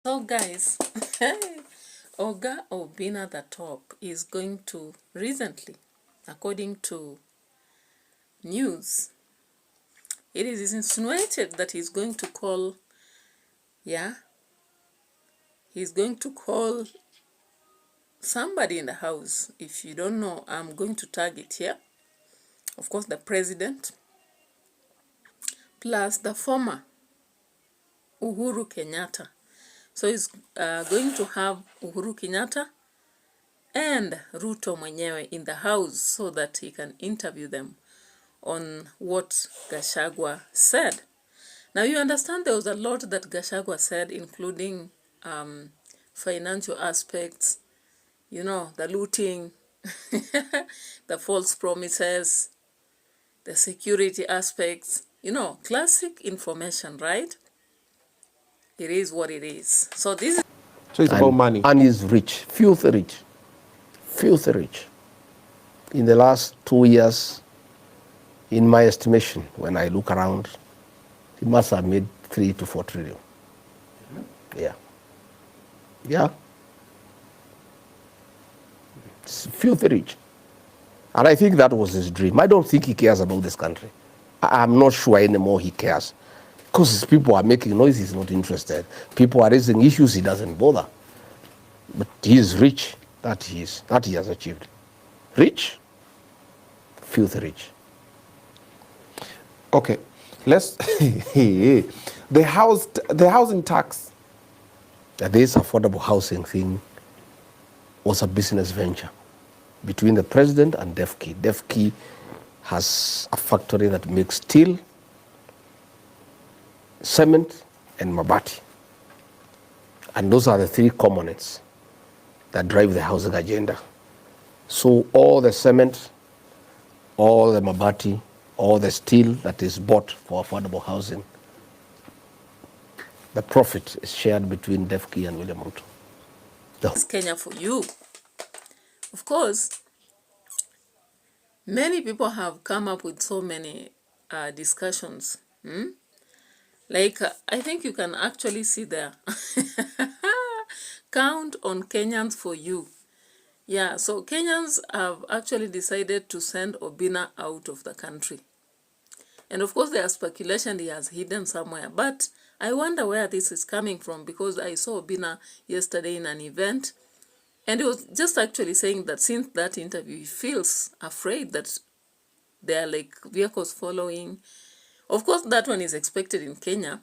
So guys, Oga Obinna the top is going to recently, according to news, it is insinuated that he's going to call, he's going to call somebody in the house. If you don't know, I'm going to tag it here. Of course, the president, plus the former Uhuru Kenyatta. So he's going to have Uhuru Kenyatta and Ruto mwenyewe in the house so that he can interview them on what Gachagua said. Now you understand there was a lot that Gachagua said, including financial aspects, you know, the looting, the false promises, the security aspects, you know, classic information, right? It is what it is. So this is... So it's about money. And he's rich, filthy rich, filthy rich. In the last 2 years, in my estimation, when I look around, he must have made 3 to 4 trillion. Yeah. Yeah. It's filthy rich. And I think that was his dream. I don't think he cares about this country. I'm not sure anymore he cares. Because people are making noise, he's not interested. People are raising issues, he doesn't bother. But he is rich, that he has achieved. Rich, filthy rich. Okay, let's the housing tax. This affordable housing thing was a business venture between the president and DEFCI. DEFCI has a factory that makes steel, cement, and mabati. And those are the 3 components that drive the housing agenda. So all the cement, all the mabati, all the steel that is bought for affordable housing, the profit is shared between DEFCI and William Ruto. It's Kenya for you. Of course, many people have come up with so many discussions. Like, I think you can actually see there. Count on Kenyans for you. Yeah, so Kenyans have actually decided to send Obinna out of the country. And of course, there's speculation he has hidden somewhere. But I wonder where this is coming from, because I saw Obinna yesterday in an event. And he was just actually saying that since that interview, he feels afraid that there are like vehicles following. Of course, that one is expected in Kenya.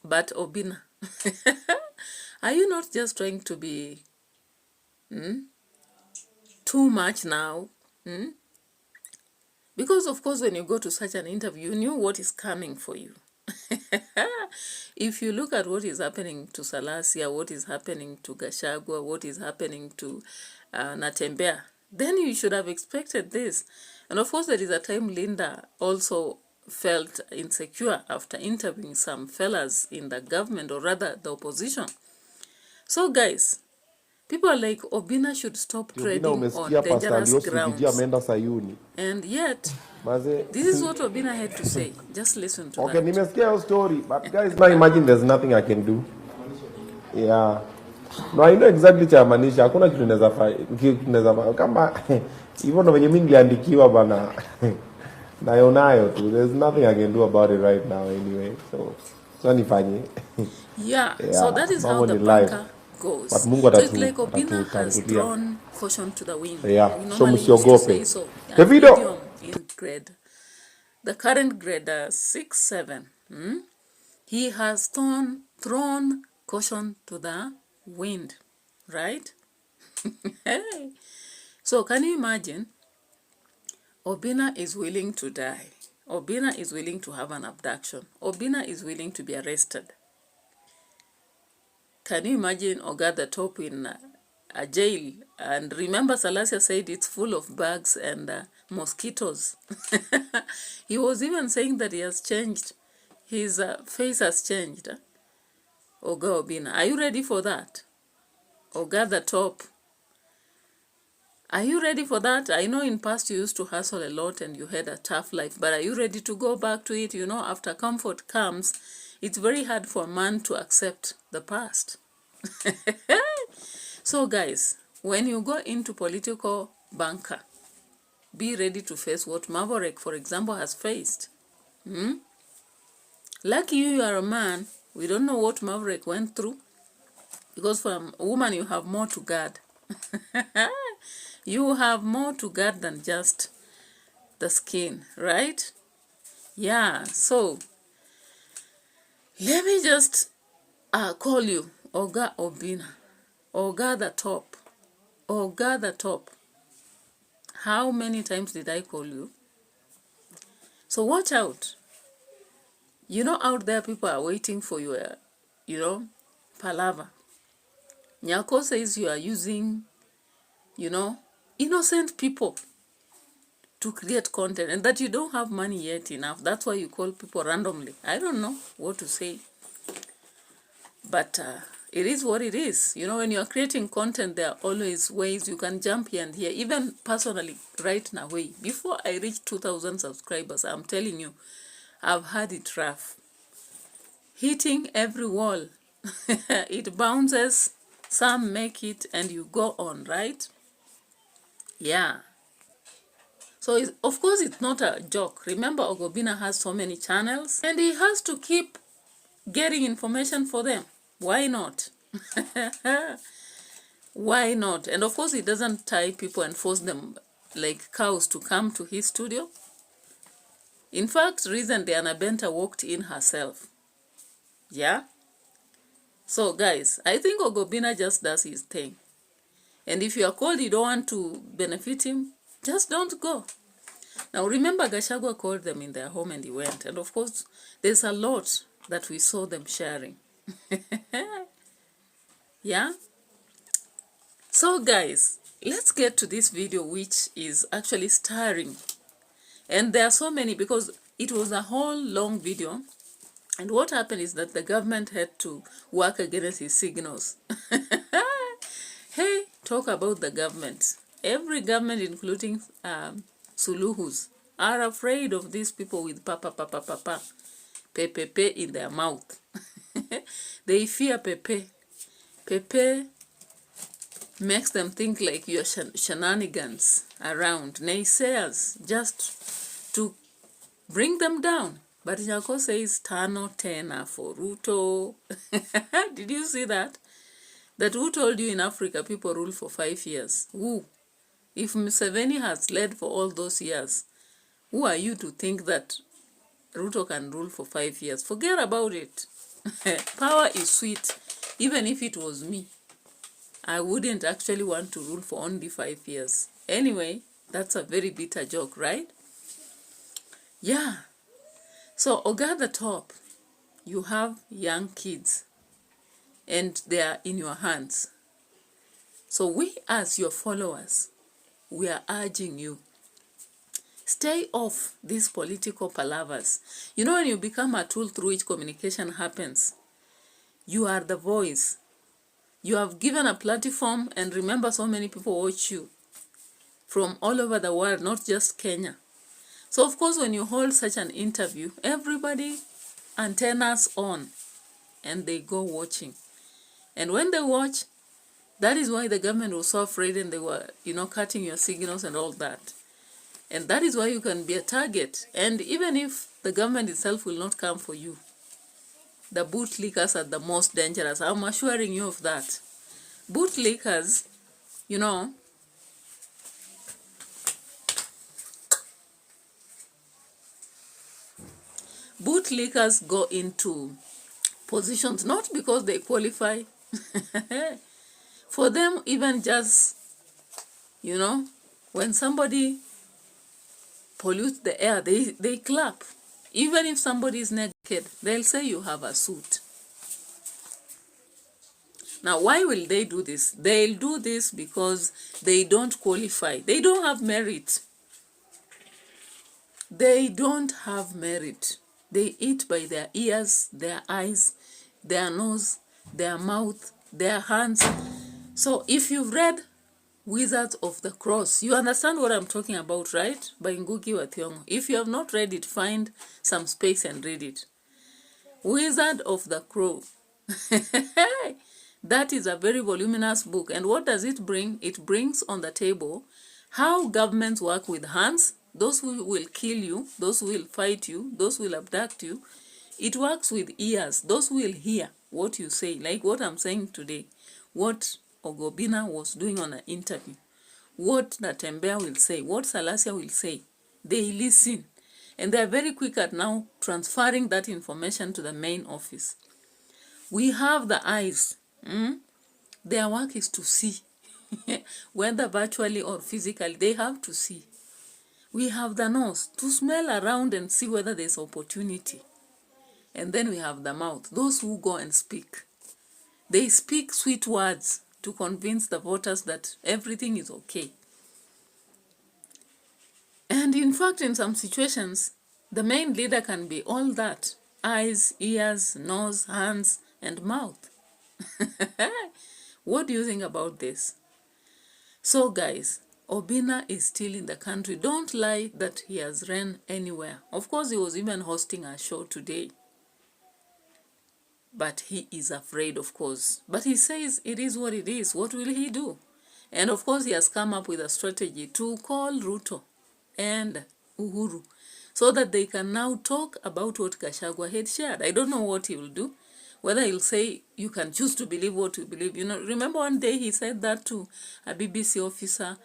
But Obinna, are you not just trying to be too much now? Because of course, when you go to such an interview, you knew what is coming for you. If you look at what is happening to Salasia, what is happening to Gachagua, what is happening to Natembea, then you should have expected this. And of course, there is a time Linda also felt insecure after interviewing some fellas in the government, or rather the opposition. So guys, people are like, Obinna should stop trading on dangerous grounds. And yet, this is what Obinna had to say. Just listen to that. Okay, nimesikia your story, but guys, now imagine there's nothing I can do. Yeah. No, I know exactly cha maanisha. Hakuna kitu naweza kama hivyo ndo venye mimi niliandikiwa bana. Nayo tu. There's nothing I can do about it right now anyway. So nifanye. Yeah, so that is how the banker goes. So it's like Obinna has drawn caution to the wind. Yeah, so msiogope. So, the video in grade, the current grade 6-7, he has thrown caution to the wind, right? So can you imagine? Obinna is willing to die. Obinna is willing to have an abduction. Obinna is willing to be arrested. Can you imagine Oga the top in a jail? And remember, Salasia said it's full of bugs and mosquitoes. He was even saying that he has changed. His face has changed. Oga Obinna, are you ready for that? Oga the top. Are you ready for that? I know in past you used to hustle a lot and you had a tough life, but are you ready to go back to it? You know, after comfort comes, it's very hard for a man to accept the past. So guys, when you go into political bunker, be ready to face what Maverick, for example, has faced. Lucky you are a man. We don't know what Maverick went through. Because for a woman, you have more to guard. You have more to guard than just the skin, right? Yeah, so let me just call you Oga Obinna. Oga the top. Oga the top. How many times did I call you? So watch out. You know, out there people are waiting for your, palaver. Nyako says you are using, innocent people to create content and that you don't have money yet enough. That's why you call people randomly. I don't know what to say. But it is what it is. You know, when you're creating content, there are always ways you can jump here and here. Even personally, right now, before I reach 2,000 subscribers, I'm telling you, I've had it rough. Hitting every wall. It bounces, some make it, and you go on, right? Yeah. So, of course, it's not a joke. Remember, Oga OBINNA has so many channels, and he has to keep getting information for them. Why not? Why not? And of course, he doesn't tie people and force them like cows to come to his studio. In fact, recently, Anna Benta walked in herself. Yeah? So, guys, I think Oga OBINNA just does his thing. And if you are called, you don't want to benefit him, just don't go. Now, remember, Gachagua called them in their home and he went. And of course, there's a lot that we saw them sharing. Yeah? So, guys, let's get to this video, which is actually starring. And there are so many, because it was a whole long video. And what happened is that the government had to work against his signals. Hey, talk about the government. Every government, including Suluhus, are afraid of these people with pepe in their mouth. They fear pepe. Pepe makes them think like you're shenanigans around, naysayers, just to bring them down. But Nyako says, Tano Tena for Ruto. Did you see that? That who told you in Africa people rule for 5 years? Who? If Museveni has led for all those years, who are you to think that Ruto can rule for 5 years? Forget about it. Power is sweet. Even if it was me, I wouldn't actually want to rule for only 5 years. Anyway, that's a very bitter joke, right? Yeah. So, Oga the top, you have young kids and they are in your hands. So we as your followers, we are urging you, stay off these political palavers. You know, when you become a tool through which communication happens, you are the voice. You have given a platform, and remember, so many people watch you from all over the world, not just Kenya. So, of course, when you hold such an interview, everybody antennas on, and they go watching. And when they watch, that is why the government was so afraid, and they were, cutting your signals and all that. And that is why you can be a target. And even if the government itself will not come for you, the bootlickers are the most dangerous. I'm assuring you of that. Bootlickers, bootlickers go into positions not because they qualify. For them, even just, when somebody pollutes the air, they clap. Even if somebody is naked, they'll say you have a suit. Now, why will they do this? They'll do this because they don't qualify. They don't have merit. They don't have merit. They eat by their ears, their eyes, their nose, their mouth, their hands. So if you've read Wizards of the Cross, you understand what I'm talking about, right? By Ngugi wa Thiong'o. If you have not read it, find some space and read it. Wizard of the Crow. That is a very voluminous book. And what does it bring? It brings on the table how governments work with hands, those who will kill you, those who will fight you, those who will abduct you. It works with ears, those who will hear what you say, like what I'm saying today, what Oga OBINNA was doing on an interview, what Natembea will say, what Salasia will say. They listen. And they are very quick at now transferring that information to the main office. We have the eyes. Their work is to see. Whether virtually or physically, they have to see. We have the nose to smell around and see whether there's opportunity. And then we have the mouth, those who go and speak. They speak sweet words to convince the voters that everything is okay. And in fact, in some situations, the main leader can be all that: eyes, ears, nose, hands, and mouth. What do you think about this? So guys, Obinna is still in the country. Don't lie that he has ran anywhere. Of course, he was even hosting a show today. But he is afraid, of course. But he says it is what it is. What will he do? And of course, he has come up with a strategy to call Ruto and Uhuru so that they can now talk about what Gachagua had shared. I don't know what he will do. Whether he'll say, you can choose to believe what you believe. You know, remember one day he said that to a BBC officer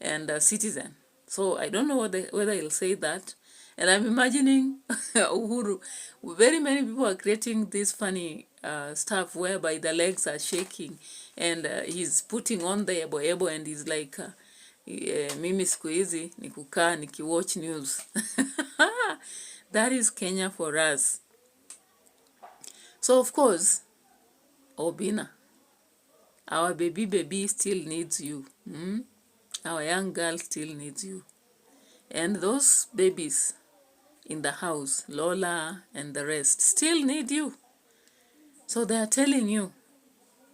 and a citizen. So I don't know whether he'll say that. And I'm imagining Uhuru. Very many people are creating this funny stuff whereby the legs are shaking and he's putting on the ebo and he's like, mimi siku hizi ni kukaa nikiwatch news. That is Kenya for us. So of course, Obinna, our baby still needs you. Our young girl still needs you. And those babies in the house, Lola and the rest, still need you. So they are telling you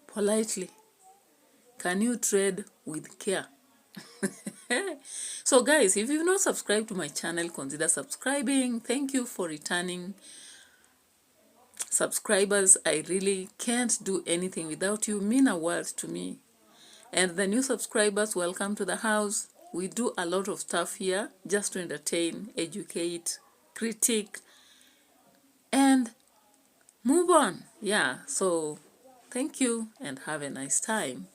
politely, can you tread with care? So guys, if you've not subscribed to my channel, consider subscribing. Thank you for returning subscribers. I really can't do anything without you. Mean a world to me. And the new subscribers, welcome to the house. We do a lot of stuff here just to entertain, educate, critique, and move on. Yeah, so thank you and have a nice time.